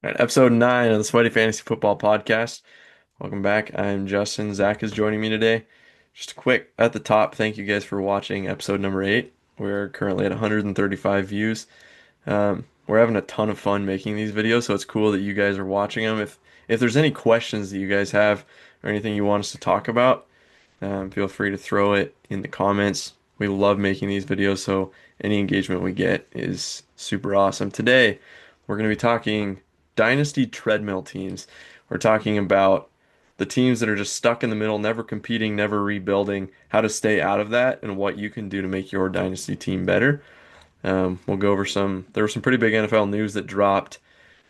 All right, episode 9 of the Sweaty Fantasy Football Podcast. Welcome back. I'm Justin. Zach is joining me today. Just a quick at the top, thank you guys for watching episode number 8. We're currently at 135 views. We're having a ton of fun making these videos, so it's cool that you guys are watching them. If there's any questions that you guys have or anything you want us to talk about, feel free to throw it in the comments. We love making these videos, so any engagement we get is super awesome. Today, we're going to be talking Dynasty Treadmill teams. We're talking about the teams that are just stuck in the middle, never competing, never rebuilding, how to stay out of that, and what you can do to make your Dynasty team better. We'll go over there was some pretty big NFL news that dropped,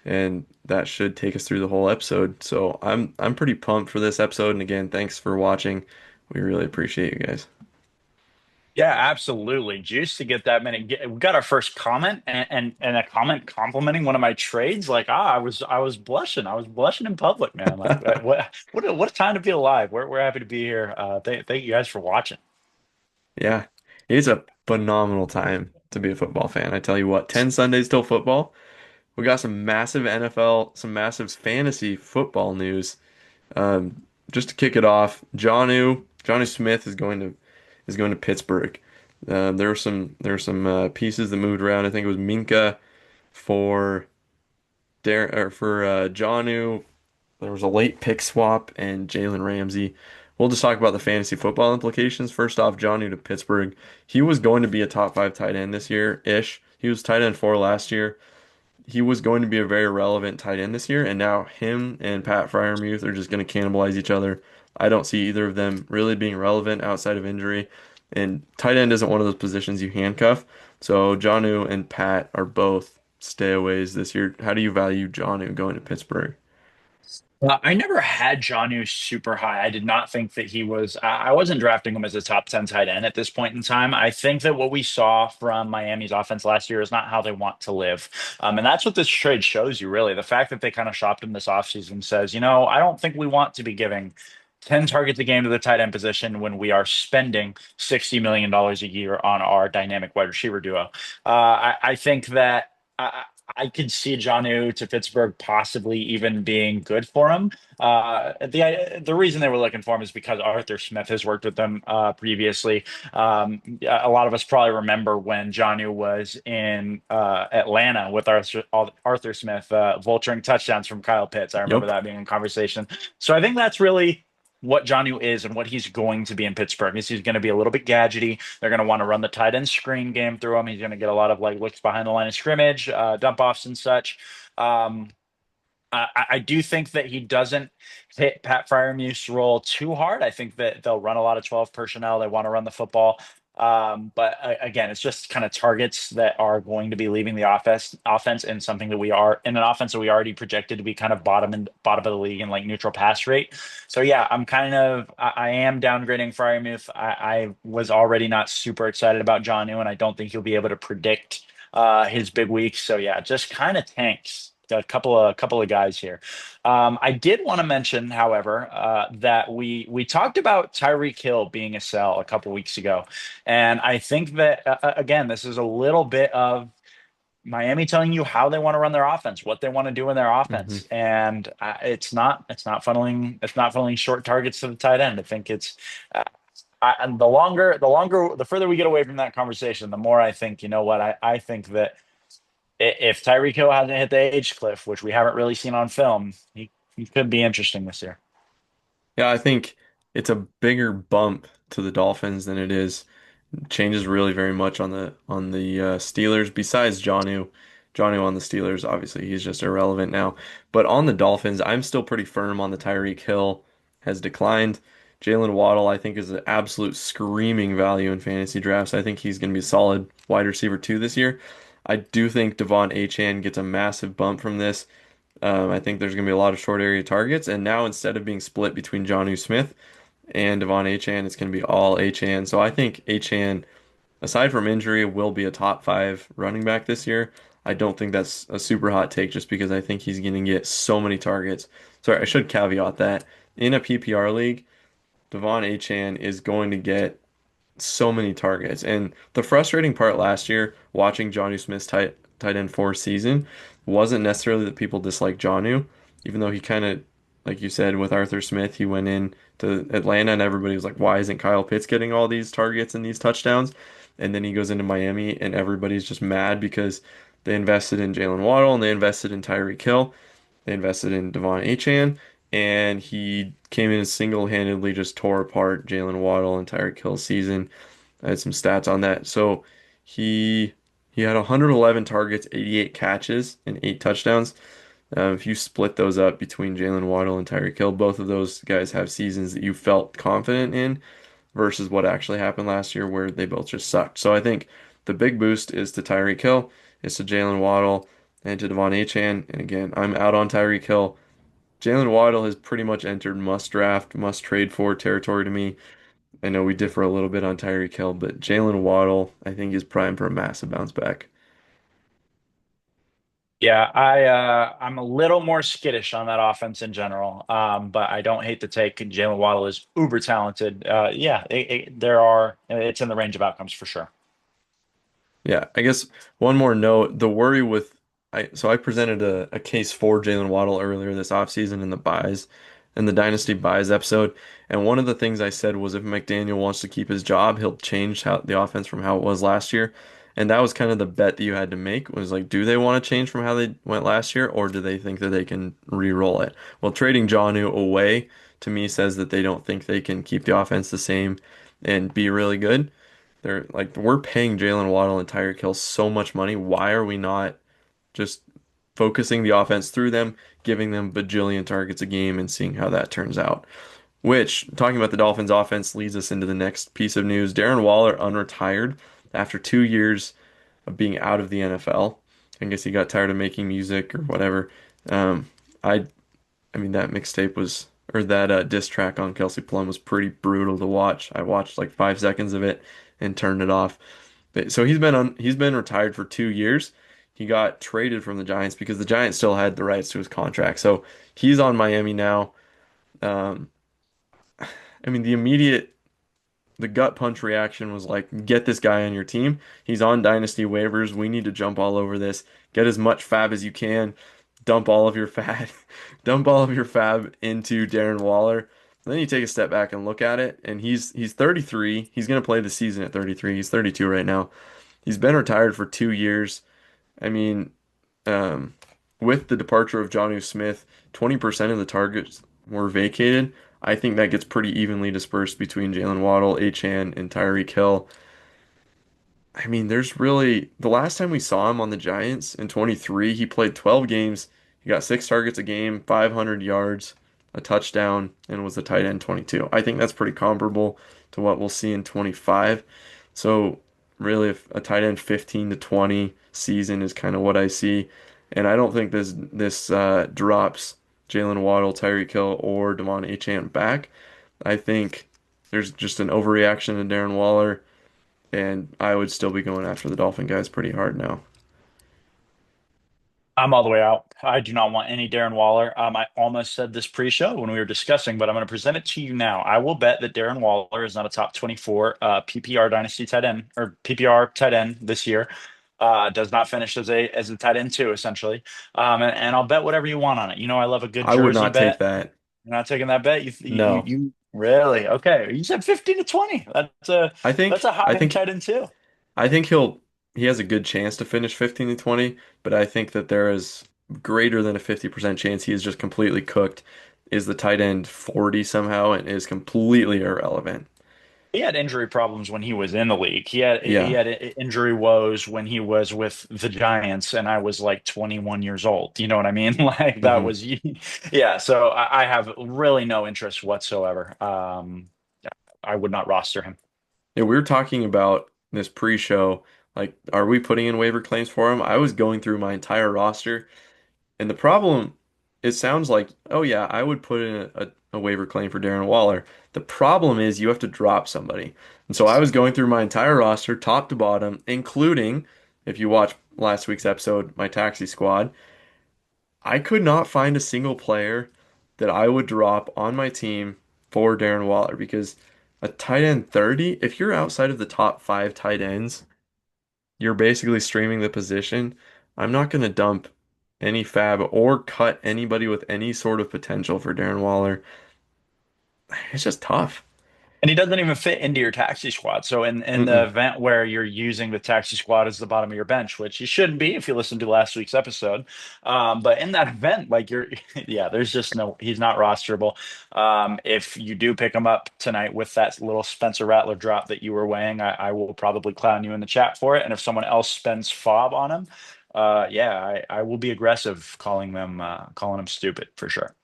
and that should take us through the whole episode. So I'm pretty pumped for this episode. And again, thanks for watching. We really appreciate you guys. Yeah, absolutely. Juice to get that many. We got our first comment and a comment complimenting one of my trades. Like, I was blushing. I was blushing in public, man. Like, what a time to be alive. We're happy to be here. Thank you guys for watching. Yeah, it's a phenomenal time to be a football fan. I tell you what, 10 Sundays till football. We got some massive NFL, some massive fantasy football news. Just to kick it off, Johnny Smith is going to Pittsburgh. There were some pieces that moved around. I think it was Minka for Jonnu. There was a late pick swap and Jalen Ramsey. We'll just talk about the fantasy football implications. First off, Jonnu to Pittsburgh. He was going to be a top five tight end this year-ish. He was tight end four last year. He was going to be a very relevant tight end this year, and now him and Pat Freiermuth are just going to cannibalize each other. I don't see either of them really being relevant outside of injury, and tight end isn't one of those positions you handcuff. So Jonnu and Pat are both stayaways this year. How do you value Jonnu going to Pittsburgh? I never had Jonnu super high. I did not think that he was. I wasn't drafting him as a top 10 tight end at this point in time. I think that what we saw from Miami's offense last year is not how they want to live. And that's what this trade shows you, really. The fact that they kind of shopped him this offseason says, I don't think we want to be giving 10 targets a game to the tight end position when we are spending $60 million a year on our dynamic wide receiver duo. I think that. I could see Jonnu to Pittsburgh possibly even being good for him. The reason they were looking for him is because Arthur Smith has worked with them previously. A lot of us probably remember when Jonnu was in Atlanta with Arthur Smith vulturing touchdowns from Kyle Pitts. I remember Yep. that being a conversation. So I think that's really what Jonnu is and what he's going to be in Pittsburgh. He's going to be a little bit gadgety. They're going to want to run the tight end screen game through him. He's going to get a lot of like looks behind the line of scrimmage, dump offs and such. Um, I do think that he doesn't hit Pat Fryermuth's role too hard. I think that they'll run a lot of 12 personnel. They want to run the football. But again, it's just kind of targets that are going to be leaving the offense in something that we are in an offense that we already projected to be kind of bottom of the league in like neutral pass rate. So yeah, I am downgrading Fryermuth. I was already not super excited about Jonnu, and I don't think he'll be able to predict his big week. So yeah, just kind of tanks a couple of guys here. I did want to mention, however, that we talked about Tyreek Hill being a sell a couple weeks ago, and I think that again, this is a little bit of Miami telling you how they want to run their offense, what they want to do in their hmm offense, and it's not funneling short targets to the tight end. I think it's and the further we get away from that conversation, the more I think, you know what, I think that if Tyreek Hill hasn't hit the age cliff, which we haven't really seen on film, he could be interesting this year. Yeah, I think it's a bigger bump to the Dolphins than it is changes really very much on the Steelers. Besides Jonnu on the Steelers, obviously he's just irrelevant now. But on the Dolphins, I'm still pretty firm on the Tyreek Hill has declined. Jalen Waddle, I think, is an absolute screaming value in fantasy drafts. I think he's going to be a solid wide receiver too this year. I do think Devon Achane gets a massive bump from this. I think there's going to be a lot of short area targets, and now instead of being split between Jonnu Smith and Devon Achane, it's going to be all Achane. So I think Achane, aside from injury, will be a top five running back this year. I don't think that's a super hot take just because I think he's going to get so many targets. Sorry, I should caveat that. In a PPR league, Devon Achane is going to get so many targets. And the frustrating part last year, watching Johnny Smith's tight end four season wasn't necessarily that people dislike Jonnu, even though he kind of, like you said, with Arthur Smith, he went in to Atlanta and everybody was like, why isn't Kyle Pitts getting all these targets and these touchdowns? And then he goes into Miami and everybody's just mad because they invested in Jalen Waddle and they invested in Tyreek Hill. They invested in Devon Achane, and he came in and single-handedly just tore apart Jalen Waddle and Tyreek Hill's season. I had some stats on that. So he he had 111 targets, 88 catches, and 8 touchdowns. If you split those up between Jalen Waddle and Tyreek Hill, both of those guys have seasons that you felt confident in versus what actually happened last year where they both just sucked. So I think the big boost is to Tyreek Hill, is to Jalen Waddle, and to Devon Achane. And again, I'm out on Tyreek Hill. Jalen Waddle has pretty much entered must draft, must trade for territory to me. I know we differ a little bit on Tyreek Hill, but Jalen Waddle, I think, is primed for a massive bounce back. Yeah, I'm a little more skittish on that offense in general. But I don't hate the take. Jalen Waddle is uber talented. Yeah, it's in the range of outcomes for sure. Yeah, I guess one more note, the worry with I presented a case for Jalen Waddle earlier this offseason in the Dynasty buys episode, and one of the things I said was if McDaniel wants to keep his job, he'll change how the offense from how it was last year. And that was kind of the bet that you had to make was like, do they want to change from how they went last year, or do they think that they can re-roll it? Well, trading Jonnu away to me says that they don't think they can keep the offense the same and be really good. They're like we're paying Jalen Waddle and Tyreek Hill so much money. Why are we not just focusing the offense through them, giving them bajillion targets a game and seeing how that turns out? Which, talking about the Dolphins offense, leads us into the next piece of news. Darren Waller unretired after 2 years of being out of the NFL. I guess he got tired of making music or whatever. Um, I I mean, that mixtape was, or that diss track on Kelsey Plum was pretty brutal to watch. I watched like 5 seconds of it and turned it off. But, so he's been retired for 2 years. He got traded from the Giants because the Giants still had the rights to his contract. So he's on Miami now. Um, I mean, the gut punch reaction was like, get this guy on your team. He's on dynasty waivers. We need to jump all over this. Get as much fab as you can. Dump all of your fab, dump all of your fab into Darren Waller. And then you take a step back and look at it, and he's 33. He's gonna play the season at 33. He's 32 right now. He's been retired for 2 years. I mean, um, with the departure of Jonnu Smith, 20% of the targets were vacated. I think that gets pretty evenly dispersed between Jalen Waddle, Achane, and Tyreek Hill. I mean, there's really the last time we saw him on the Giants in 23, he played 12 games. He got 6 targets a game, 500 yards, a touchdown, and was a tight end 22. I think that's pretty comparable to what we'll see in 25. So, really, if a tight end 15 to 20 season is kind of what I see. And I don't think this drops Jalen Waddle, Tyreek Hill, or Devon Achane back. I think there's just an overreaction to Darren Waller and I would still be going after the Dolphin guys pretty hard now. I'm all the way out. I do not want any Darren Waller. I almost said this pre-show when we were discussing, but I'm going to present it to you now. I will bet that Darren Waller is not a top 24 PPR dynasty tight end or PPR tight end this year. Does not finish as a tight end too, essentially. And I'll bet whatever you want on it. You know, I love a good I would jersey not take bet. that. You're not taking that bet. No. You really okay? You said 15 to 20. I That's think a high I end think tight end too. I think he has a good chance to finish 15 to 20, but I think that there is greater than a 50% chance he is just completely cooked. Is the tight end 40 somehow and is completely irrelevant. He had injury problems when he was in the league. He Yeah. had injury woes when he was with the Giants, and I was like 21 years old. You know what I mean? Like that hmm was, yeah. So I have really no interest whatsoever. I would not roster him. Yeah, we were talking about this pre-show, like, are we putting in waiver claims for him? I was going through my entire roster. And the problem, it sounds like, oh yeah, I would put in a waiver claim for Darren Waller. The problem is you have to drop somebody. And so I was going through my entire roster, top to bottom, including, if you watch last week's episode, my taxi squad, I could not find a single player that I would drop on my team for Darren Waller because a tight end 30, if you're outside of the top five tight ends, you're basically streaming the position. I'm not going to dump any fab or cut anybody with any sort of potential for Darren Waller. It's just tough. And he doesn't even fit into your taxi squad. So in the Mm-mm. event where you're using the taxi squad as the bottom of your bench, which you shouldn't be if you listen to last week's episode, but in that event, like you're, yeah, there's just no, he's not rosterable. If you do pick him up tonight with that little Spencer Rattler drop that you were weighing, I will probably clown you in the chat for it. And if someone else spends fob on him, yeah, I will be aggressive calling them stupid for sure.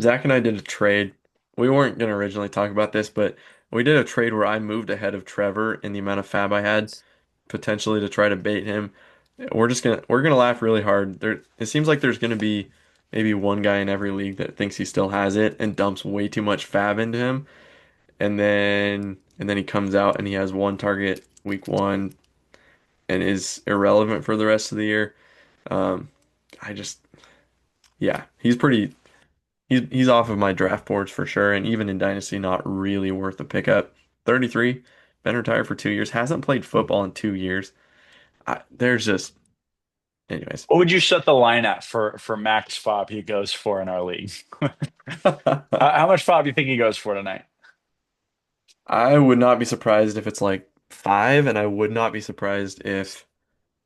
Zach and I did a trade. We weren't going to originally talk about this, but we did a trade where I moved ahead of Trevor in the amount of fab I had, potentially to try to bait him. We're gonna laugh really hard. It seems like there's gonna be maybe one guy in every league that thinks he still has it and dumps way too much fab into him, and then he comes out and he has one target week one and is irrelevant for the rest of the year. Um, I just yeah, he's off of my draft boards for sure, and even in Dynasty, not really worth the pickup. 33, been retired for 2 years, hasn't played football in 2 years. There's just, anyways. What would you set the line at for max fob he goes for in our league? How much fob do you think he goes for tonight? I would not be surprised if it's like five, and I would not be surprised It's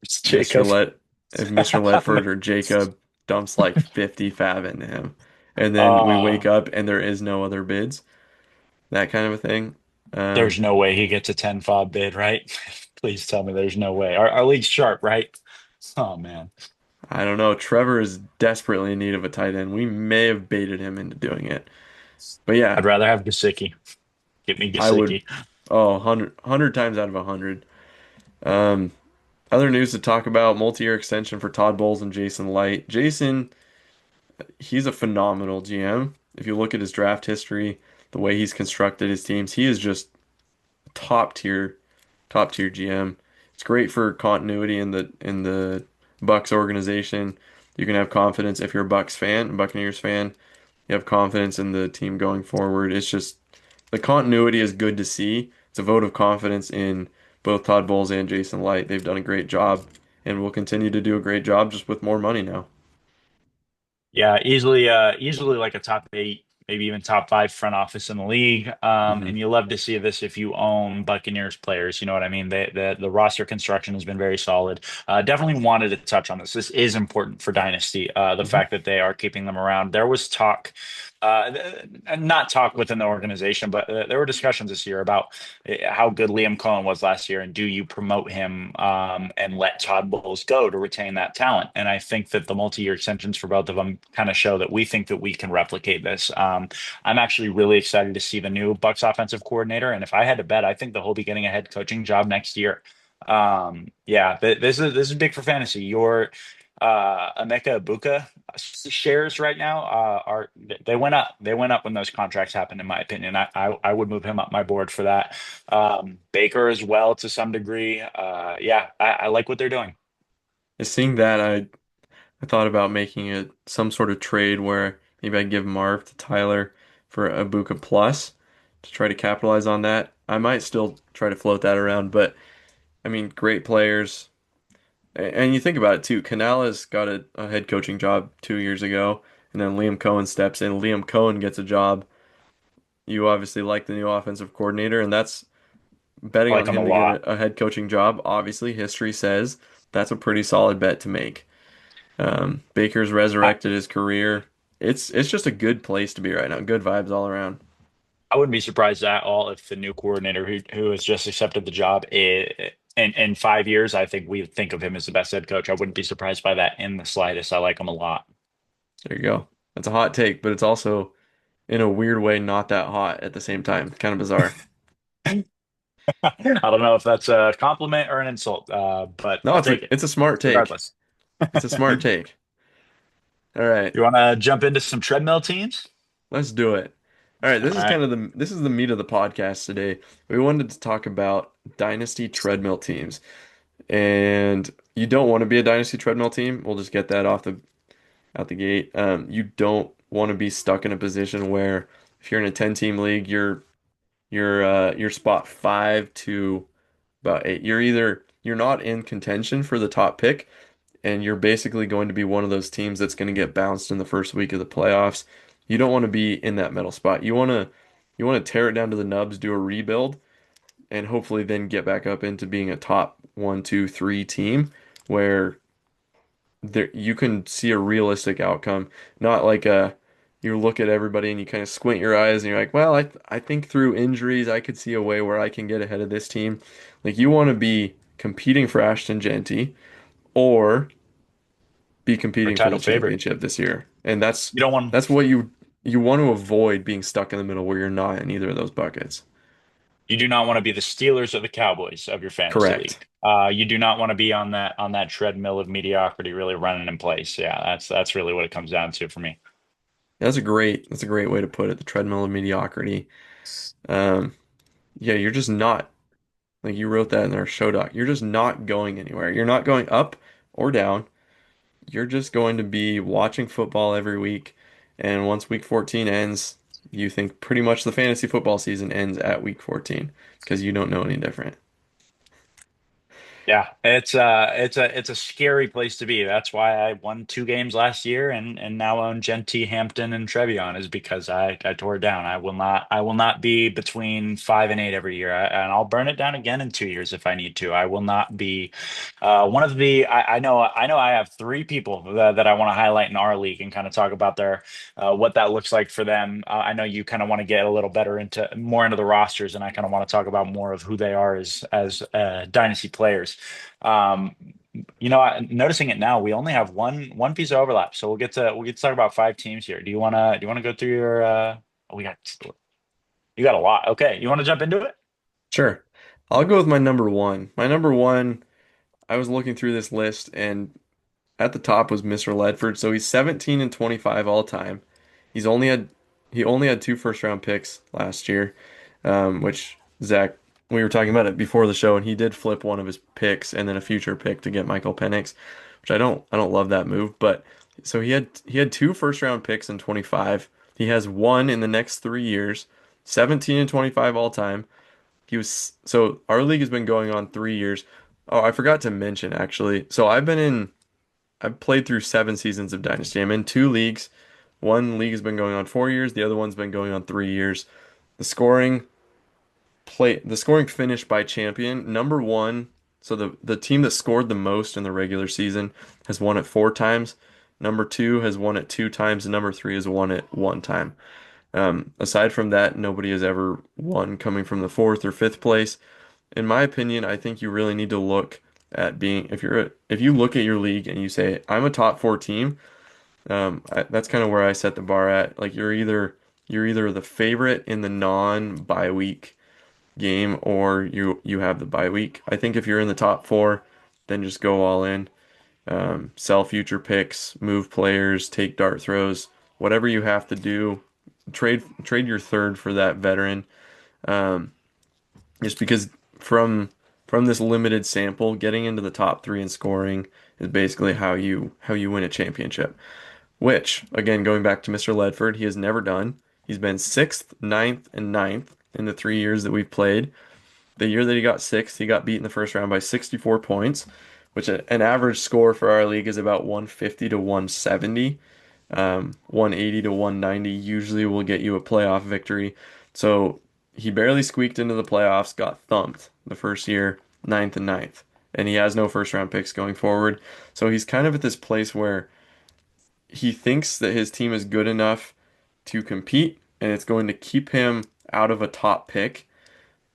Mr. Jacob. Let if Mr. Ledford or Jacob dumps like 50 fab into him, and then we Uh, wake up and there is no other bids, that kind of a thing. Um, there's no way he gets a 10 fob bid, right? Please tell me there's no way. Our league's sharp, right? Oh man. I don't know. Trevor is desperately in need of a tight end. We may have baited him into doing it, but yeah, I'd rather have Gasicki. Get me I would. Gasicki. Oh, 100 times out of 100. Um, Other news to talk about: multi-year extension for Todd Bowles and Jason Light. Jason, he's a phenomenal GM. If you look at his draft history, the way he's constructed his teams, he is just top tier, top tier GM. It's great for continuity in the Bucks organization. You can have confidence if you're a Bucks fan, Buccaneers fan. You have confidence in the team going forward. It's just the continuity is good to see. It's a vote of confidence in both Todd Bowles and Jason Light. They've done a great job and will continue to do a great job just with more money now. Yeah, easily like a top eight, maybe even top five front office in the league. Hmm. And you love to see this if you own Buccaneers players. You know what I mean? The roster construction has been very solid. Definitely wanted to touch on this. This is important for Dynasty. The Hmm. fact that they are keeping them around. There was talk, not talk within the organization, but there were discussions this year about how good Liam Cohen was last year, and do you promote him and let Todd Bowles go to retain that talent? And I think that the multi-year extensions for both of them kind of show that we think that we can replicate this. I'm actually really excited to see the new Bucks offensive coordinator, and if I had to bet, I think that he'll be getting a head coaching job next year. Yeah, this is big for fantasy. Your Emeka Ibuka shares right now are they went up. They went up when those contracts happened, in my opinion. I would move him up my board for that. Baker as well to some degree. Yeah, I like what they're doing. Seeing that, I thought about making it some sort of trade where maybe I give Marv to Tyler for a Buka Plus to try to capitalize on that. I might still try to float that around, but I mean, great players. And you think about it too. Canales got a head coaching job 2 years ago, and then Liam Cohen steps in. Liam Cohen gets a job. You obviously like the new offensive coordinator, and that's I betting like on them a him to get lot. a head coaching job. Obviously, history says that's a pretty solid bet to make. Baker's I, resurrected his career. It's just a good place to be right now. Good vibes all around. I wouldn't be surprised at all if the new coordinator who has just accepted the job in 5 years, I think we think of him as the best head coach. I wouldn't be surprised by that in the slightest. I like him a lot. There you go. That's a hot take, but it's also in a weird way not that hot at the same time. Kind of bizarre. I don't know if that's a compliment or an insult, but No, I'll take it it's a smart take. regardless. It's a smart take. All right, You want to jump into some treadmill teams? let's do it. All right, All right. this is the meat of the podcast today. We wanted to talk about dynasty treadmill teams. And you don't want to be a dynasty treadmill team. We'll just get that out the gate. You don't want to be stuck in a position where if you're in a 10 team league, you're spot five to about eight. You're not in contention for the top pick. and you're basically going to be one of those teams that's going to get bounced in the first week of the playoffs. You don't want to be in that middle spot. You want to tear it down to the nubs, do a rebuild, and hopefully then get back up into being a top one, two, three team where there you can see a realistic outcome, not like a you look at everybody and you kind of squint your eyes and you're like, well, I think through injuries I could see a way where I can get ahead of this team. Like you want to be competing for Ashton Genty or be Or competing for the title favorite. championship this year. And that's You don't want that's what you want to avoid being stuck in the middle where you're not in either of those buckets. you do not want to be the Steelers or the Cowboys of your fantasy Correct. league. You do not want to be on that treadmill of mediocrity, really running in place. Yeah, that's really what it comes down to for me. That's a great way to put it. The treadmill of mediocrity. Um, yeah, you're just not like you wrote that in our show doc. You're just not going anywhere. You're not going up or down. You're just going to be watching football every week. And once week 14 ends, you think pretty much the fantasy football season ends at week 14 because you don't know any different. Yeah, it's a scary place to be. That's why I won 2 games last year and now own Genty, Hampton, and Trevion is because I tore it down. I will not be between 5 and 8 every year, and I'll burn it down again in 2 years if I need to. I will not be one of the. I know I have 3 people that I want to highlight in our league and kind of talk about their what that looks like for them. I know you kind of want to get a little better into more into the rosters, and I kind of want to talk about more of who they are as dynasty players. Um, noticing it now, we only have one piece of overlap, so we'll get to talk about 5 teams here. Do you wanna go through your? Oh, you got a lot. Okay, you want to jump into it? Sure. I'll go with my number one. My number one, I was looking through this list and at the top was Mr. Ledford. So he's 17 and 25 all time. He's only had he only had two first round picks last year, which Zach, we were talking about it before the show, and he did flip one of his picks and then a future pick to get Michael Penix, which I don't love that move. But so he had two first round picks in 25. He has one in the next 3 years, 17 and 25 all time. So our league has been going on 3 years. Oh, I forgot to mention actually. So I've played through 7 seasons of Dynasty. I'm in two leagues. One league has been going on 4 years. The other one's been going on 3 years. The scoring the scoring finished by champion. Number one, so the team that scored the most in the regular season has won it 4 times. Number two has won it 2 times, and number three has won it 1 time. Aside from that, nobody has ever won coming from the fourth or fifth place. In my opinion, I think you really need to look at being if you look at your league and you say I'm a top four team, that's kind of where I set the bar at. Like you're either the favorite in the non bye week game or you have the bye week. I think if you're in the top four, then just go all in. Sell future picks, move players, take dart throws, whatever you have to do. Trade your third for that veteran. Um, just because from from this limited sample, getting into the top three in scoring is basically how you win a championship. Which, again, going back to Mr. Ledford, he has never done. He's been sixth, ninth, and ninth in the 3 years that we've played. The year that he got sixth, he got beat in the first round by 64 points, which an average score for our league is about 150 to 170. 180 to 190 usually will get you a playoff victory. So he barely squeaked into the playoffs, got thumped the first year, ninth and ninth. And he has no first round picks going forward. So he's kind of at this place where he thinks that his team is good enough to compete, and it's going to keep him out of a top pick,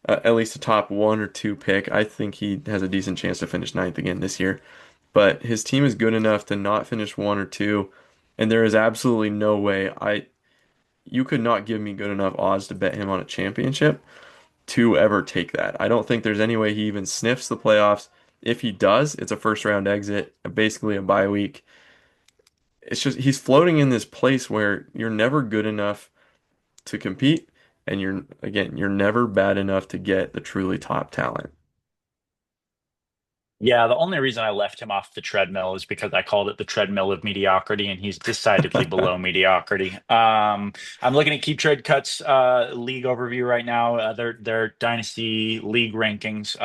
at least a top one or two pick. I think he has a decent chance to finish ninth again this year. But his team is good enough to not finish one or two, and there is absolutely no way you could not give me good enough odds to bet him on a championship to ever take that. I don't think there's any way he even sniffs the playoffs. If he does, it's a first round exit, basically a bye week. It's just he's floating in this place where you're never good enough to compete, and you're never bad enough to get the truly top talent. Yeah, the only reason I left him off the treadmill is because I called it the treadmill of mediocrity, and he's decidedly below mediocrity. I'm looking at Keep Trade Cuts league overview right now. Their Dynasty League rankings.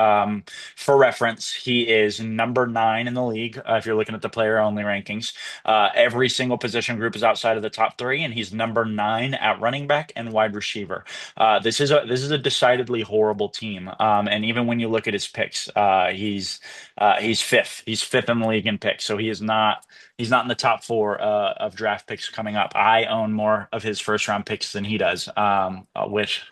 For reference, he is number 9 in the league. If you're looking at the player only rankings, every single position group is outside of the top three, and he's number 9 at running back and wide receiver. This is a decidedly horrible team. And even when you look at his picks, he's fifth. He's fifth in the league in picks, so he's not in the top four of draft picks coming up. I own more of his first round picks than he does, which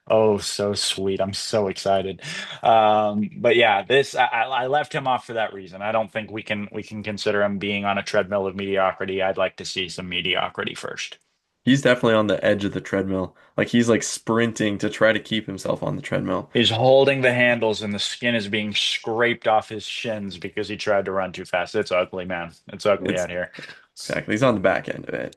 so sweet. I'm so excited. But yeah, I left him off for that reason. I don't think we can consider him being on a treadmill of mediocrity. I'd like to see some mediocrity first. He's definitely on the edge of the treadmill. Like he's like sprinting to try to keep himself on the treadmill. He's holding the handles and the skin is being scraped off his shins because he tried to run too fast. It's ugly, man. It's ugly It's out here. exactly. He's on the back end of it.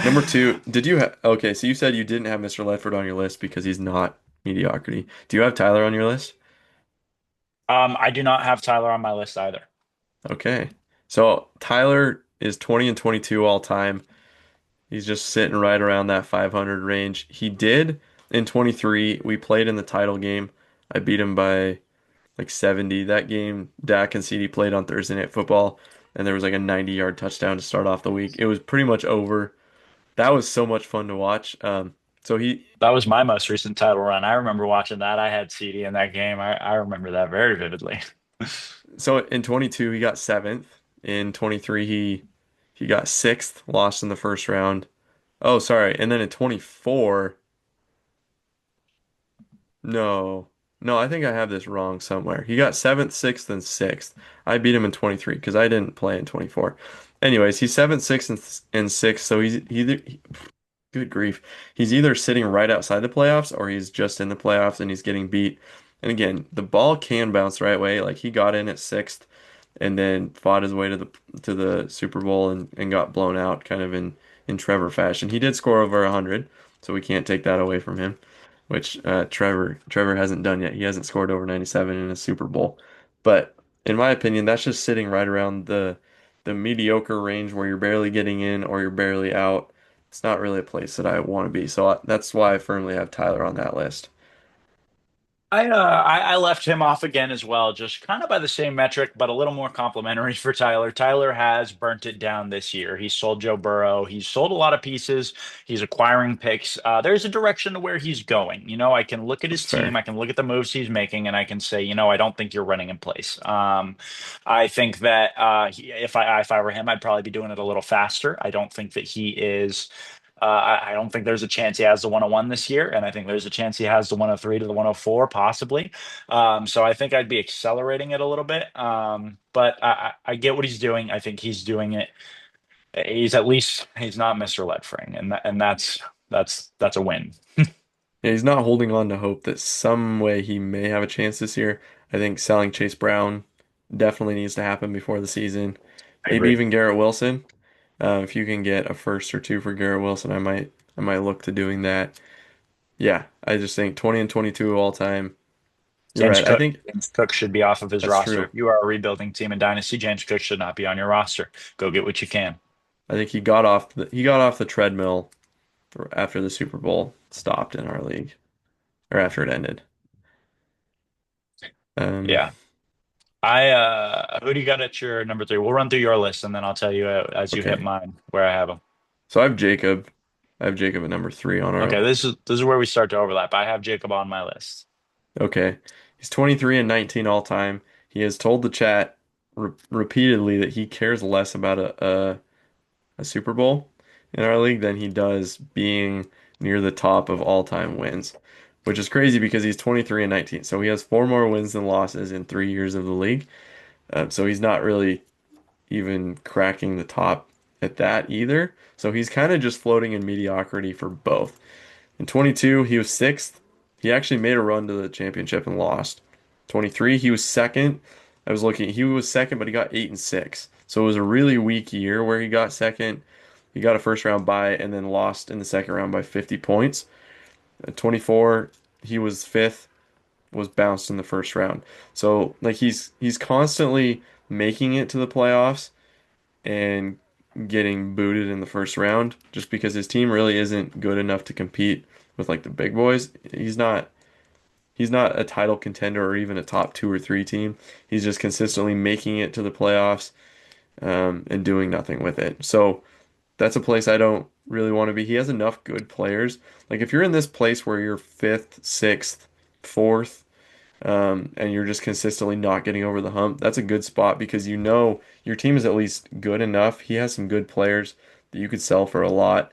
Number two, did you have okay, so you said you didn't have Mr. Ledford on your list because he's not mediocrity. Do you have Tyler on your list? I do not have Tyler on my list either. Okay. So Tyler is 20 and 22 all time. He's just sitting right around that 500 range. He did in 23. We played in the title game. I beat him by like 70. That game, Dak and CD played on Thursday Night Football, and there was like a 90-yard touchdown to start off the week. It was pretty much over. That was so much fun to watch. So he, That was my most recent title run. I remember watching that. I had CD in that game. I remember that very vividly. so in 22 he got seventh. In 23 he got sixth, lost in the first round. Oh, sorry. And then in 24. No. No, I think I have this wrong somewhere. He got seventh, sixth, and sixth. I beat him in 23 because I didn't play in 24. Anyways, he's seventh, sixth, and sixth. So he's either, good grief, he's either sitting right outside the playoffs or he's just in the playoffs and he's getting beat. And again, the ball can bounce the right way. Like he got in at sixth and then fought his way to the Super Bowl and got blown out kind of in Trevor fashion. He did score over 100, so we can't take that away from him, which Trevor hasn't done yet. He hasn't scored over 97 in a Super Bowl. But in my opinion, that's just sitting right around the mediocre range where you're barely getting in or you're barely out. It's not really a place that I want to be. So that's why I firmly have Tyler on that list. I left him off again as well, just kind of by the same metric, but a little more complimentary for Tyler. Tyler has burnt it down this year. He sold Joe Burrow. He's sold a lot of pieces. He's acquiring picks. There's a direction to where he's going. I can look at That's his team. fair. I can look at the moves he's making, and I can say, I don't think you're running in place. I think that if I were him, I'd probably be doing it a little faster. I don't think that he is. I don't think there's a chance he has the 101 this year, and I think there's a chance he has the 103 to the 104 possibly. So I think I'd be accelerating it a little bit. But I get what he's doing. I think he's doing it. He's not Mr. Ledfring, and that's a win. Yeah, he's not holding on to hope that some way he may have a chance this year. I think selling Chase Brown definitely needs to happen before the season. I Maybe agree. even Garrett Wilson. If you can get a first or two for Garrett Wilson, I might look to doing that. Yeah, I just think 20 and 22 all time. You're James right. I Cook. think James Cook should be off of his that's true. roster. You are a rebuilding team in Dynasty. James Cook should not be on your roster. Go get what you can. I think he got off the treadmill after the Super Bowl stopped in our league or after it ended. Um, Yeah. Who do you got at your number 3? We'll run through your list and then I'll tell you as you hit okay. mine where I have them. So I have Jacob. I have Jacob at number three on our. Okay, this is where we start to overlap. I have Jacob on my list. Okay. He's 23 and 19 all time. He has told the chat repeatedly that he cares less about a Super Bowl in our league than he does being near the top of all-time wins, which is crazy because he's 23 and 19. So he has four more wins than losses in 3 years of the league. So he's not really even cracking the top at that either. So he's kind of just floating in mediocrity for both. In 22, he was sixth. He actually made a run to the championship and lost. 23, he was second. I was looking, he was second, but he got 8 and 6. So it was a really weak year where he got second. He got a first round bye and then lost in the second round by 50 points. At 24, he was fifth. was bounced in the first round. So like he's constantly making it to the playoffs and getting booted in the first round just because his team really isn't good enough to compete with like the big boys. He's not a title contender or even a top 2 or 3 team. He's just consistently making it to the playoffs and doing nothing with it. So that's a place I don't really want to be. He has enough good players. Like if you're in this place where you're fifth, sixth, fourth, and you're just consistently not getting over the hump, that's a good spot because you know your team is at least good enough. He has some good players that you could sell for a lot.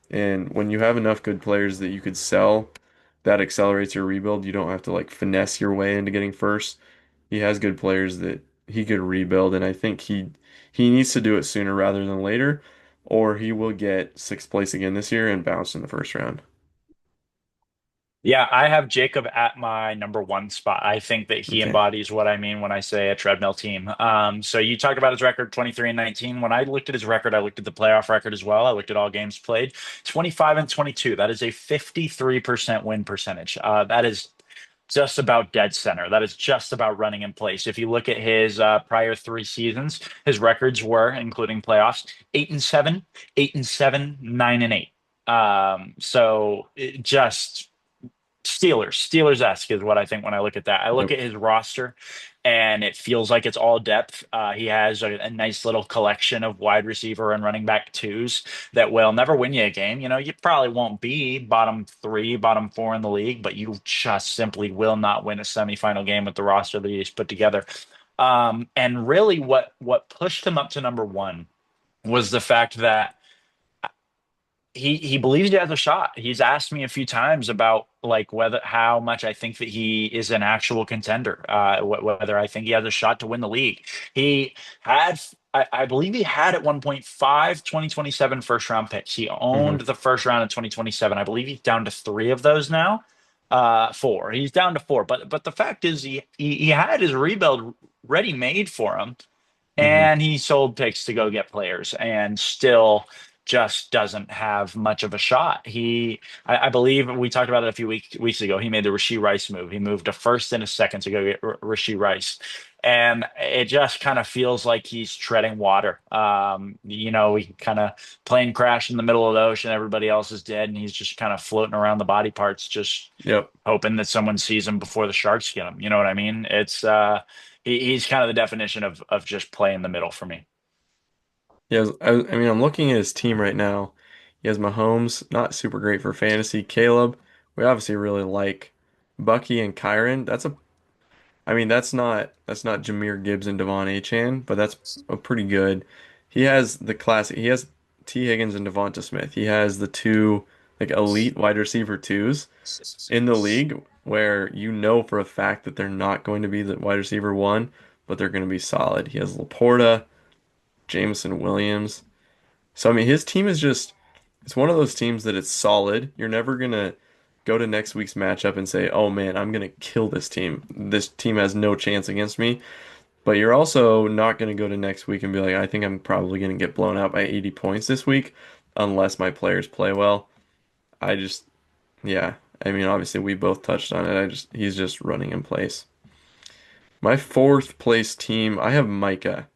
And when you have enough good players that you could sell, that accelerates your rebuild. You don't have to like finesse your way into getting first. He has good players that he could rebuild, and I think he needs to do it sooner rather than later, or he will get sixth place again this year and bounce in the first round. Yeah, I have Jacob at my number one spot. I think that he Okay. embodies what I mean when I say a treadmill team. So you talked about his record, 23 and 19. When I looked at his record, I looked at the playoff record as well. I looked at all games played. 25 and 22. That is a 53% win percentage. That is just about dead center. That is just about running in place. If you look at his prior 3 seasons, his records were, including playoffs, 8 and 7, 8 and 7, 9 and 8. So it just Steelers-esque is what I think when I look at that. I look Yep. at his roster and it feels like it's all depth. He has a nice little collection of wide receiver and running back twos that will never win you a game. You know, you probably won't be bottom three, bottom four in the league, but you just simply will not win a semifinal game with the roster that he's put together. And really what pushed him up to number one was the fact that he believes he has a shot. He's asked me a few times about like whether how much I think that he is an actual contender, whether I think he has a shot to win the league. He had, I believe he had at one point 5 2027 first round picks. He owned Hmm. the first round in 2027. I believe he's down to 3 of those now. Four. He's down to four. But the fact is he had his rebuild ready made for him Hmm. and he sold picks to go get players and still just doesn't have much of a shot. I believe we talked about it a few weeks ago. He made the Rasheed Rice move. He moved a first and a second to go get Rasheed Rice. And it just kind of feels like he's treading water. He kind of plane crash in the middle of the ocean. Everybody else is dead, and he's just kind of floating around the body parts, just Yep. hoping that someone sees him before the sharks get him. You know what I mean? He's kind of the definition of just play in the middle for me. Yeah, I mean, I'm looking at his team right now. He has Mahomes, not super great for fantasy. Caleb, we obviously really like. Bucky and Kyron. I mean, that's not Jameer Gibbs and Devon Achane, but that's a pretty good. He has the classic. He has T. Higgins and Devonta Smith. He has the two like elite wide receiver twos in the league where you know for a fact that they're not going to be the wide receiver one, but they're going to be solid. He has Laporta, Jameson Williams. So I mean, his team is just it's one of those teams that it's solid. You're never gonna go to next week's matchup and say, "Oh man, I'm gonna kill this team. This team has no chance against me." But you're also not gonna go to next week and be like, "I think I'm probably gonna get blown out by 80 points this week unless my players play well." I just yeah, I mean, obviously we both touched on it. He's just running in place. My fourth place team, I have Micah.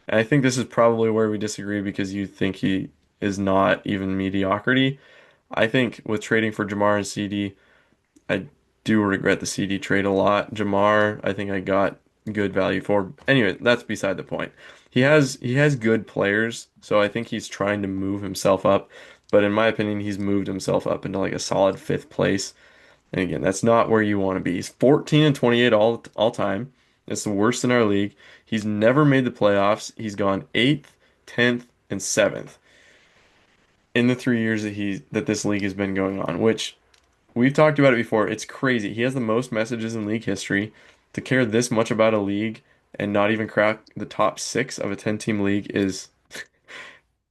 And I think this is probably where we disagree because you think he is not even mediocrity. I think with trading for Jamar and CD, I do regret the CD trade a lot. Jamar, I think I got good value for. Anyway, that's beside the point. He has good players, so I think he's trying to move himself up. But in my opinion, he's moved himself up into like a solid fifth place. And again, that's not where you want to be. He's 14 and 28 all time. It's the worst in our league. He's never made the playoffs. He's gone 8th, 10th, and 7th in the 3 years that this league has been going on, which we've talked about it before. It's crazy. He has the most messages in league history. To care this much about a league and not even crack the top six of a 10-team league is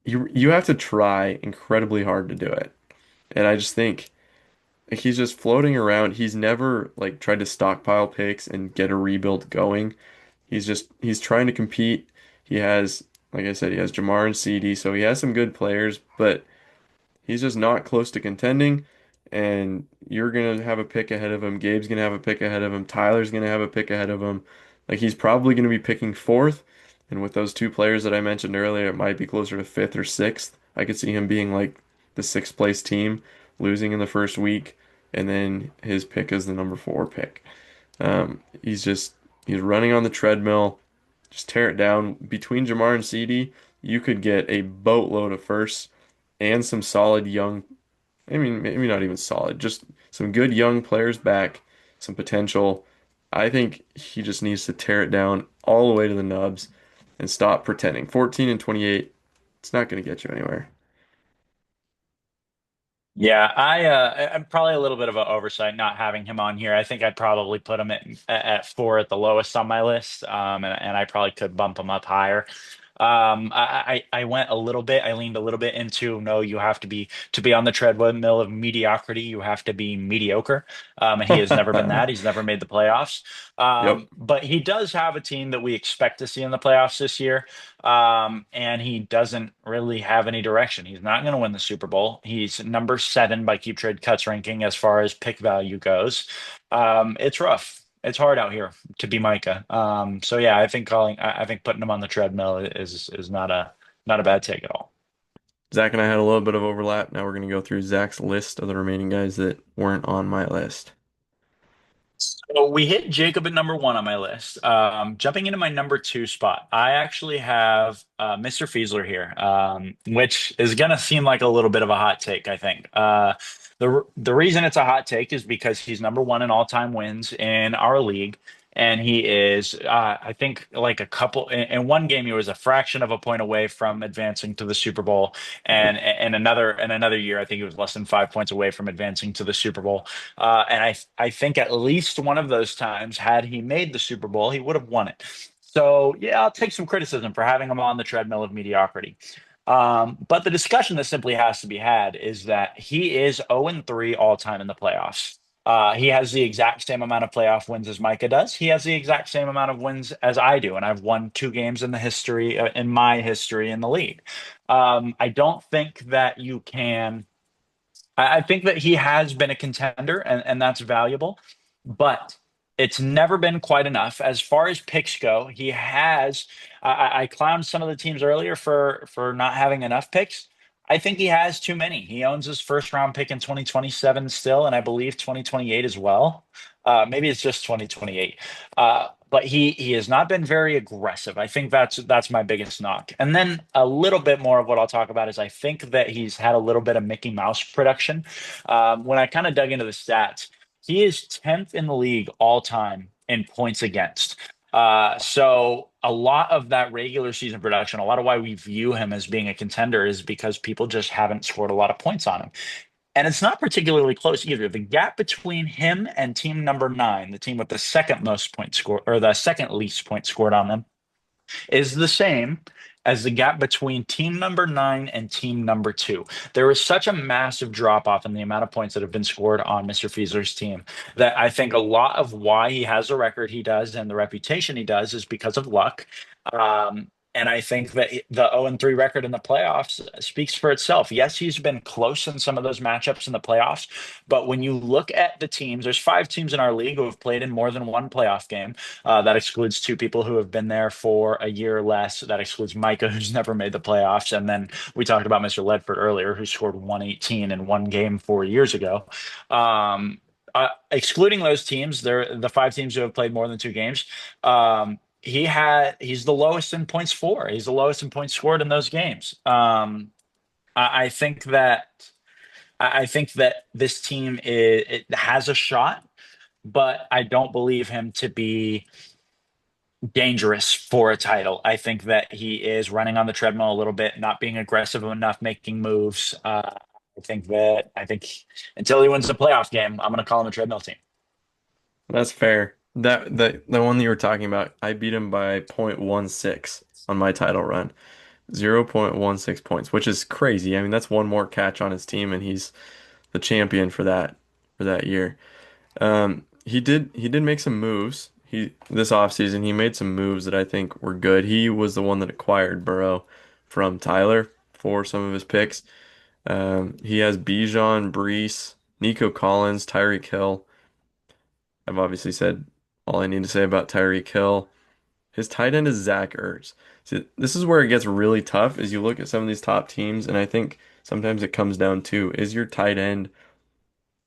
you have to try incredibly hard to do it. And I just think like he's just floating around. He's never like tried to stockpile picks and get a rebuild going. He's trying to compete. He has, like I said, he has Jamar and CD, so he has some good players, but he's just not close to contending. and you're gonna have a pick ahead of him. Gabe's gonna have a pick ahead of him. Tyler's gonna have a pick ahead of him. Like he's probably gonna be picking fourth. And with those two players that I mentioned earlier, it might be closer to fifth or sixth. I could see him being like the sixth place team, losing in the first week, and then his pick is the number four pick. He's running on the treadmill. Just tear it down. Between Jamar and CD, you could get a boatload of firsts and some solid young, I mean, maybe not even solid, just some good young players back, some potential. I think he just needs to tear it down all the way to the nubs and stop pretending. 14 and 28, it's not going to get you anywhere. Yeah, I'm probably a little bit of an oversight not having him on here. I think I'd probably put him at four at the lowest on my list, and I probably could bump him up higher. I went a little bit, I leaned a little bit into no, you have to be on the treadmill of mediocrity, you have to be mediocre. And he has never been that. He's never made the playoffs. Yep. But he does have a team that we expect to see in the playoffs this year. And he doesn't really have any direction. He's not going to win the Super Bowl. He's number seven by Keep Trade Cuts ranking as far as pick value goes. It's rough. It's hard out here to be Micah. So yeah, I think putting him on the treadmill is not a bad take at all. Zach and I had a little bit of overlap. Now we're going to go through Zach's list of the remaining guys that weren't on my list. So we hit Jacob at number one on my list. Jumping into my number two spot, I actually have Mr. Fiesler here, which is going to seem like a little bit of a hot take, I think. The reason it's a hot take is because he's number one in all time wins in our league. And he is, I think, like in one game, he was a fraction of a point away from advancing to the Super Bowl, Yep. and another year, I think he was less than 5 points away from advancing to the Super Bowl. And I think at least one of those times, had he made the Super Bowl, he would have won it. So yeah, I'll take some criticism for having him on the treadmill of mediocrity. But the discussion that simply has to be had is that he is 0-3 all time in the playoffs. He has the exact same amount of playoff wins as Micah does. He has the exact same amount of wins as I do, and I've won two games in my history in the league. I don't think that you can. I think that he has been a contender, and that's valuable, but it's never been quite enough. As far as picks go, he has. I clowned some of the teams earlier for not having enough picks. I think he has too many. He owns his first round pick in 2027 still, and I believe 2028 as well. Maybe it's just 2028. But he has not been very aggressive. I think that's my biggest knock. And then a little bit more of what I'll talk about is I think that he's had a little bit of Mickey Mouse production. When I kind of dug into the stats, he is 10th in the league all time in points against. So a lot of that regular season production, a lot of why we view him as being a contender is because people just haven't scored a lot of points on him. And it's not particularly close either. The gap between him and team number nine, the team with the second most points scored or the second least points scored on them, is the same as the gap between team number nine and team number two. There is such a massive drop off in the amount of points that have been scored on Mr. Fiesler's team that I think a lot of why he has the record he does and the reputation he does is because of luck. And I think that the 0-3 record in the playoffs speaks for itself. Yes, he's been close in some of those matchups in the playoffs, but when you look at the teams, there's five teams in our league who have played in more than one playoff game. That excludes two people who have been there for a year or less. That excludes Micah, who's never made the playoffs. And then we talked about Mr. Ledford earlier, who scored 118 in one game 4 years ago. Excluding those teams, they're the five teams who have played more than two games. He's the lowest in points for. He's the lowest in points scored in those games. I think that I think that this team it has a shot, but I don't believe him to be dangerous for a title. I think that he is running on the treadmill a little bit, not being aggressive enough, making moves. I think until he wins the playoff game, I'm going to call him a treadmill team. That's fair. The one that you were talking about, I beat him by 0.16 on my title run. 0.16 points, which is crazy. I mean, that's one more catch on his team, and he's the champion for that year. He did make some moves. He this offseason he made some moves that I think were good. He was the one that acquired Burrow from Tyler for some of his picks. He has Bijan, Brees, Nico Collins, Tyreek Hill. I've obviously said all I need to say about Tyreek Hill. His tight end is Zach Ertz. See, this is where it gets really tough as you look at some of these top teams, and I think sometimes it comes down to is your tight end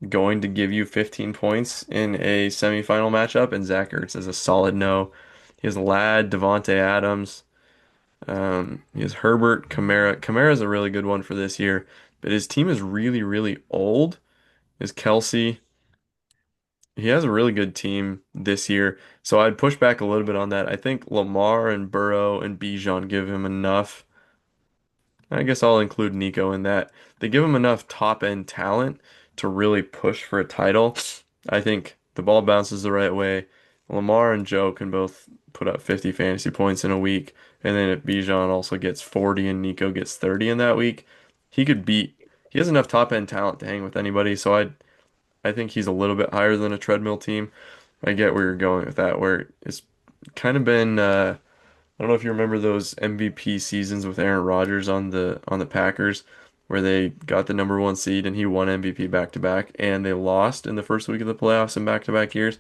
going to give you 15 points in a semifinal matchup? And Zach Ertz is a solid no. He has Ladd, Devontae Adams. He has Herbert, Kamara. Kamara is a really good one for this year, but his team is really, really old. Is Kelsey? He has a really good team this year, so I'd push back a little bit on that. I think Lamar and Burrow and Bijan give him enough. I guess I'll include Nico in that. They give him enough top end talent to really push for a title. I think the ball bounces the right way. Lamar and Joe can both put up 50 fantasy points in a week. And then if Bijan also gets 40 and Nico gets 30 in that week, he could beat, he has enough top end talent to hang with anybody. So I think he's a little bit higher than a treadmill team. I get where you're going with that, where it's kind of been I don't know if you remember those MVP seasons with Aaron Rodgers on the Packers, where they got the number one seed and he won MVP back to back, and they lost in the first week of the playoffs in back to back years.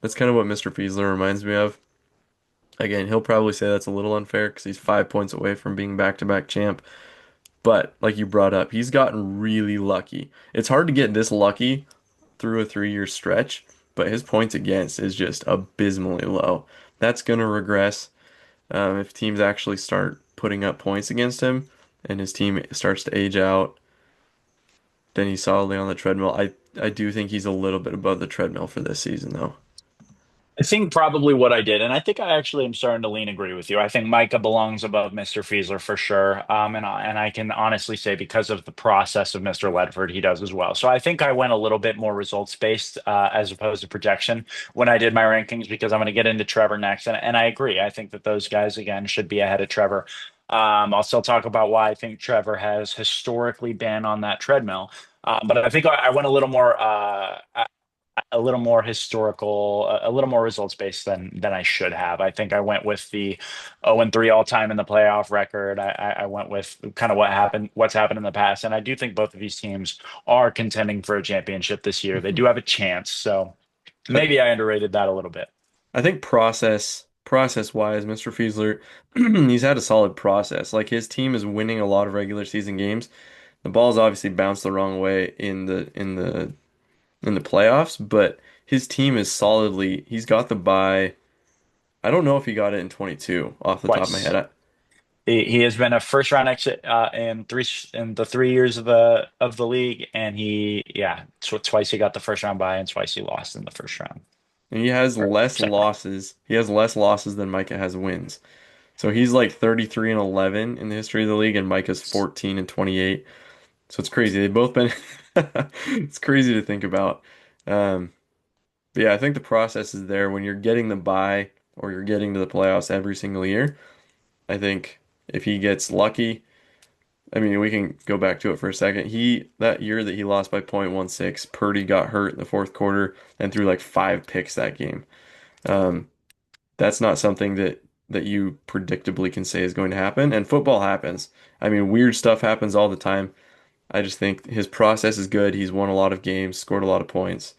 That's kind of what Mr. Fiesler reminds me of. Again, he'll probably say that's a little unfair because he's 5 points away from being back to back champ. But like you brought up, he's gotten really lucky. It's hard to get this lucky through a 3 year stretch, but his points against is just abysmally low. That's going to regress if teams actually start putting up points against him and his team starts to age out, then he's solidly on the treadmill. I do think he's a little bit above the treadmill for this season, though. I think probably what I did, and I think I actually am starting to lean agree with you. I think Micah belongs above Mr. Fiesler for sure. And I can honestly say because of the process of Mr. Ledford, he does as well. So I think I went a little bit more results based as opposed to projection when I did my rankings because I'm going to get into Trevor next. And I agree. I think that those guys, again, should be ahead of Trevor. I'll still talk about why I think Trevor has historically been on that treadmill. But I think I went a little more historical, a little more results based than I should have. I think I went with the 0-3 all time in the playoff record. I went with kind of what's happened in the past, and I do think both of these teams are contending for a championship this year. They do have a chance, so I, maybe I underrated that a little bit. I think process wise, Mr. Fiesler, he's had a solid process. Like his team is winning a lot of regular season games. The ball's obviously bounced the wrong way in the playoffs, but his team is solidly. He's got the bye. I don't know if he got it in 22 off the top of my head. Twice. He has been a first round exit in the 3 years of the league, and twice he got the first round bye, and twice he lost in the first round And he has or less second round. losses. He has less losses than Micah has wins. So he's like 33 and 11 in the history of the league, and Micah's 14 and 28. So it's crazy. They've both been. It's crazy to think about. Um, but yeah, I think the process is there when you're getting the bye or you're getting to the playoffs every single year. I think if he gets lucky, I mean, we can go back to it for a second. That year that he lost by .16, Purdy got hurt in the fourth quarter and threw like 5 picks that game. Um, that's not something that you predictably can say is going to happen. And football happens. I mean, weird stuff happens all the time. I just think his process is good. He's won a lot of games, scored a lot of points.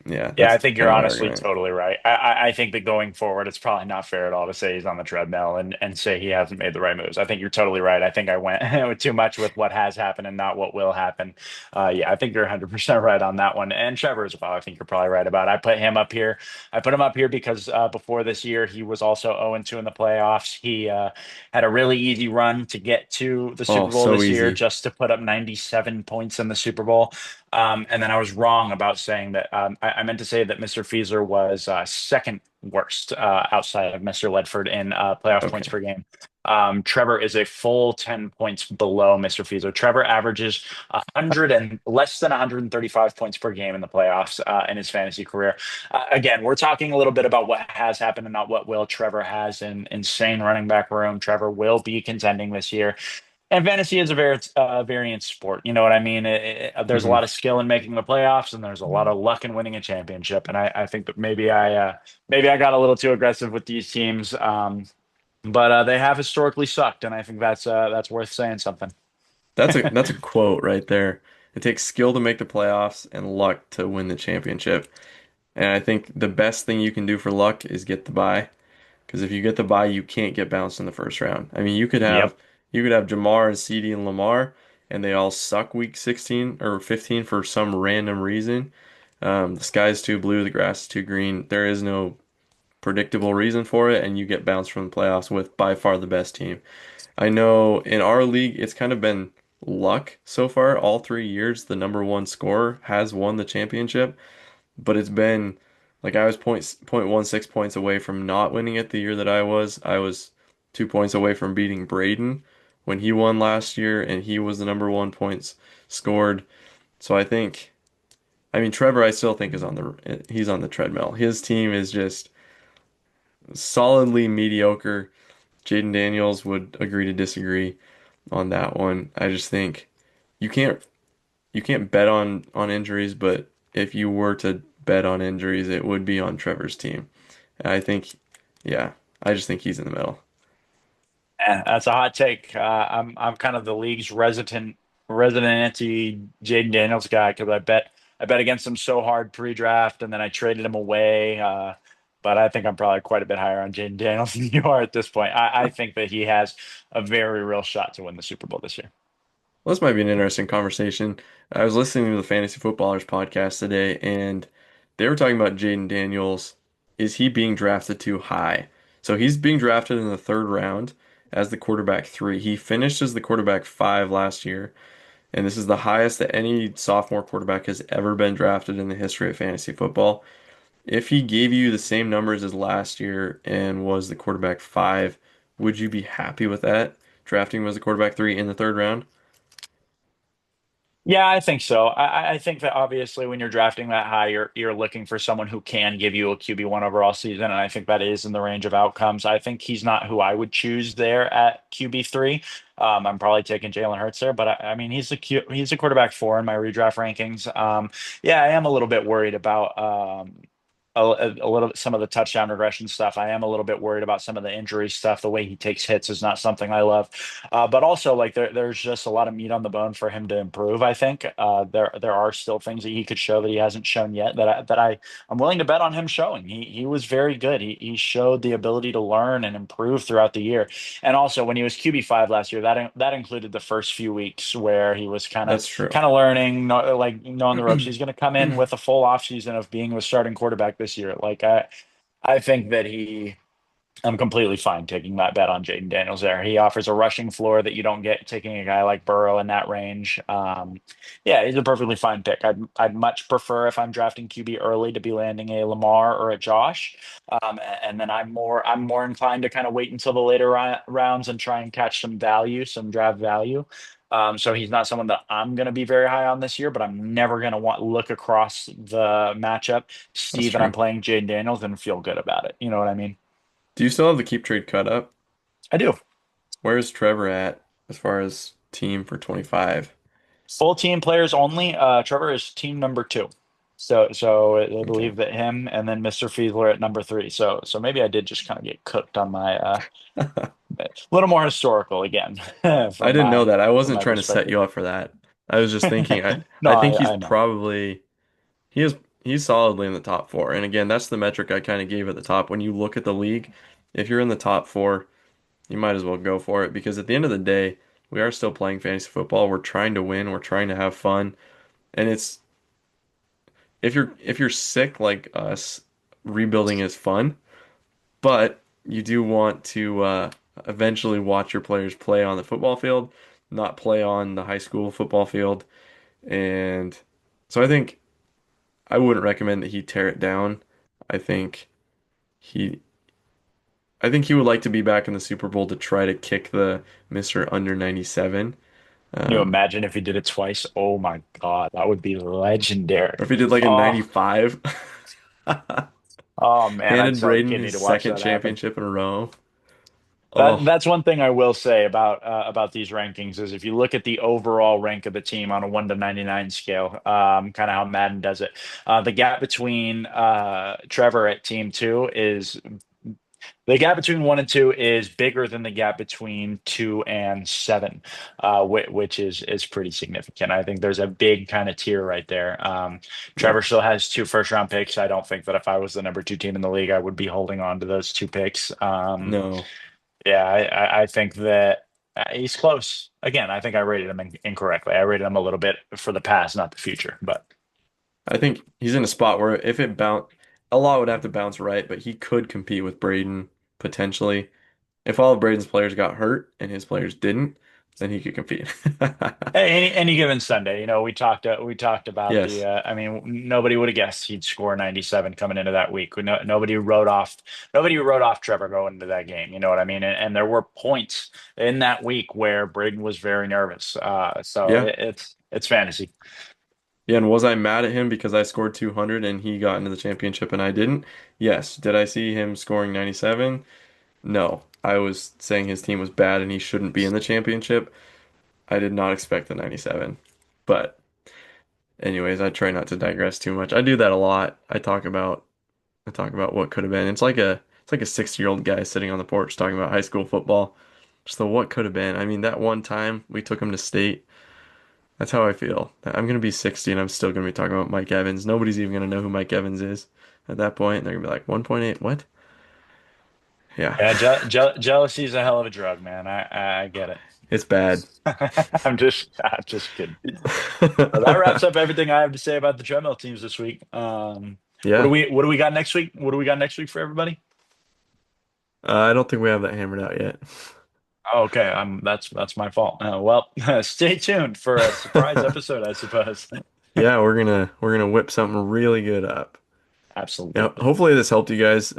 Yeah, Yeah, I that's think kind you're of my honestly argument. totally right. I think that going forward, it's probably not fair at all to say he's on the treadmill and say he hasn't made the right moves. I think you're totally right. I think I went with too much with what has happened and not what will happen. Yeah, I think you're 100% right on that one. And Trevor as well, I think you're probably right about. I put him up here. I put him up here because before this year, he was also 0-2 in the playoffs. He had a really easy run to get to the Oh, Super Bowl so this year easy. just to put up 97 points in the Super Bowl. And then I was wrong about saying that. I meant to say that Mr. Fiesler was second worst outside of Mr. Ledford in playoff points Okay. per game. Trevor is a full 10 points below Mr. Fiesler. Trevor averages 100 and less than 135 points per game in the playoffs in his fantasy career. Again, we're talking a little bit about what has happened and not what will. Trevor has an insane running back room. Trevor will be contending this year. And fantasy is a very variant sport. You know what I mean? There's a hmm lot of skill in making the playoffs, and there's a lot of luck in winning a championship. And I think that maybe I got a little too aggressive with these teams, but they have historically sucked, and I think that's worth saying something. That's a quote right there. It takes skill to make the playoffs and luck to win the championship. And I think the best thing you can do for luck is get the bye. Because if you get the bye, you can't get bounced in the first round. I mean, Yep. you could have Jamar and CD and Lamar, and they all suck week 16 or 15 for some random reason. The sky's too blue, the grass is too green. There is no predictable reason for it, and you get bounced from the playoffs with by far the best team. I know in our league, it's kind of been luck so far. All 3 years, the number one scorer has won the championship, but it's been like I was 0.16 points away from not winning it the year that I was. I was 2 points away from beating Braden when he won last year, and he was the number one points scored. So I mean, Trevor, I still think he's on the treadmill. His team is just solidly mediocre. Jaden Daniels would agree to disagree on that one. I just think you can't you can't bet on injuries, but if you were to bet on injuries, it would be on Trevor's team. And I think, yeah, I just think he's in the middle. That's a hot take. I'm kind of the league's resident anti Jaden Daniels guy because I bet against him so hard pre-draft and then I traded him away. But I think I'm probably quite a bit higher on Jaden Daniels than you are at this point. I think that he has a very real shot to win the Super Bowl this year. Well, this might be an interesting conversation. I was listening to the Fantasy Footballers podcast today, and they were talking about Jaden Daniels. Is he being drafted too high? So he's being drafted in the third round as the quarterback three. He finished as the quarterback five last year. And this is the highest that any sophomore quarterback has ever been drafted in the history of fantasy football. If he gave you the same numbers as last year and was the quarterback five, would you be happy with that? Drafting him as a quarterback three in the third round? Yeah, I think so. I think that obviously when you're drafting that high, you're looking for someone who can give you a QB1 overall season, and I think that is in the range of outcomes. I think he's not who I would choose there at QB3. I'm probably taking Jalen Hurts there, but I mean he's a quarterback four in my redraft rankings. Yeah, I am a little bit worried about a little some of the touchdown regression stuff. I am a little bit worried about some of the injury stuff. The way he takes hits is not something I love. But also, like there's just a lot of meat on the bone for him to improve. I think there are still things that he could show that he hasn't shown yet I'm willing to bet on him showing. He was very good. He showed the ability to learn and improve throughout the year. And also when he was QB5 last year, that included the first few weeks where he was That's true. kind of learning, like knowing the ropes. He's going to come in with a full offseason of being the starting quarterback this year. I think that I'm completely fine taking that bet on Jaden Daniels there. He offers a rushing floor that you don't get taking a guy like Burrow in that range. Yeah, he's a perfectly fine pick. I'd much prefer if I'm drafting QB early to be landing a Lamar or a Josh. And then I'm more inclined to kind of wait until the later rounds and try and catch some value, some draft value. So he's not someone that I'm going to be very high on this year, but I'm never going to want look across the matchup, That's see that I'm true. playing Jaden Daniels and feel good about it. You know what I mean? Do you still have the keep trade cut up? I do. Where's Trevor at as far as team for 25? Full team players only. Trevor is team number two. So I Okay. believe that him and then Mr. Fiedler at number three. So maybe I did just kind of get cooked on my a little more historical again I didn't know that. I from wasn't my trying to set perspective. you up for that. I was just thinking No, I think he's I know. probably he is he's solidly in the top four. And again, that's the metric I kind of gave at the top. When you look at the league, if you're in the top four, you might as well go for it because at the end of the day, we are still playing fantasy football. We're trying to win, we're trying to have fun. And it's if you're sick like us, rebuilding is fun, but you do want to eventually watch your players play on the football field, not play on the high school football field. And so I wouldn't recommend that he tear it down. I think he I think he would like to be back in the Super Bowl to try to kick the Mr. Under 97. Can you Um, imagine if he did it twice? Oh my God, that would be or legendary. if he did like a Oh, 95, oh man, I'd handed sell the Braden kidney his to watch second that happen. championship in a row. Oh, That's one thing I will say about these rankings is if you look at the overall rank of the team on a 1 to 99 scale, kind of how Madden does it, the gap between Trevor at team two is The gap between 1 and 2 is bigger than the gap between 2 and 7, which is pretty significant. I think there's a big kind of tier right there. Trevor Yep. still has 2 first-round picks. I don't think that if I was the number 2 team in the league, I would be holding on to those 2 picks. No. Yeah, I think that he's close. Again, I think I rated him incorrectly. I rated him a little bit for the past, not the future. But I think he's in a spot where if it bounce, a lot would have to bounce right, but he could compete with Braden potentially. If all of Braden's players got hurt and his players didn't, then he could compete. hey, any given Sunday, we talked about the. Yes. I mean, nobody would have guessed he'd score 97 coming into that week. Nobody wrote off Trevor going into that game. You know what I mean? And there were points in that week where Braden was very nervous. So Yeah. it's fantasy. Yeah, and was I mad at him because I scored 200 and he got into the championship and I didn't? Yes. Did I see him scoring 97? No. I was saying his team was bad and he shouldn't be in the championship. I did not expect the 97. But anyways, I try not to digress too much. I do that a lot. I talk about what could have been. It's like a 60-year-old guy sitting on the porch talking about high school football. Just the what could have been. I mean, that one time we took him to state. That's how I feel. I'm gonna be 60 and I'm still gonna be talking about Mike Evans. Nobody's even gonna know who Mike Evans is at that point. They're gonna be like 1.8, what? Yeah, Yeah, jealousy is a hell of a drug, man. I get it. it's bad. I'm just kidding. Well, that wraps up everything I have to say about the treadmill teams this week. What do Yeah, we got next week? What do we got next week for everybody? I don't think we have that hammered out yet. Oh, okay, that's my fault. Well, stay tuned for a surprise episode, I suppose. Yeah, we're gonna whip something really good up. Yeah, Absolutely. hopefully this helped you guys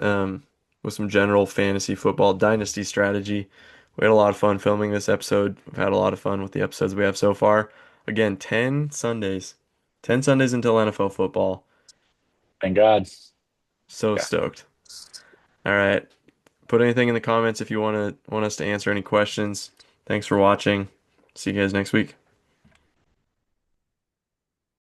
with some general fantasy football dynasty strategy. We had a lot of fun filming this episode. We've had a lot of fun with the episodes we have so far. Again, 10 Sundays. 10 Sundays until NFL football. Thank God. So Yeah. stoked. All right. Put anything in the comments if you want us to answer any questions. Thanks for watching. See you guys next week.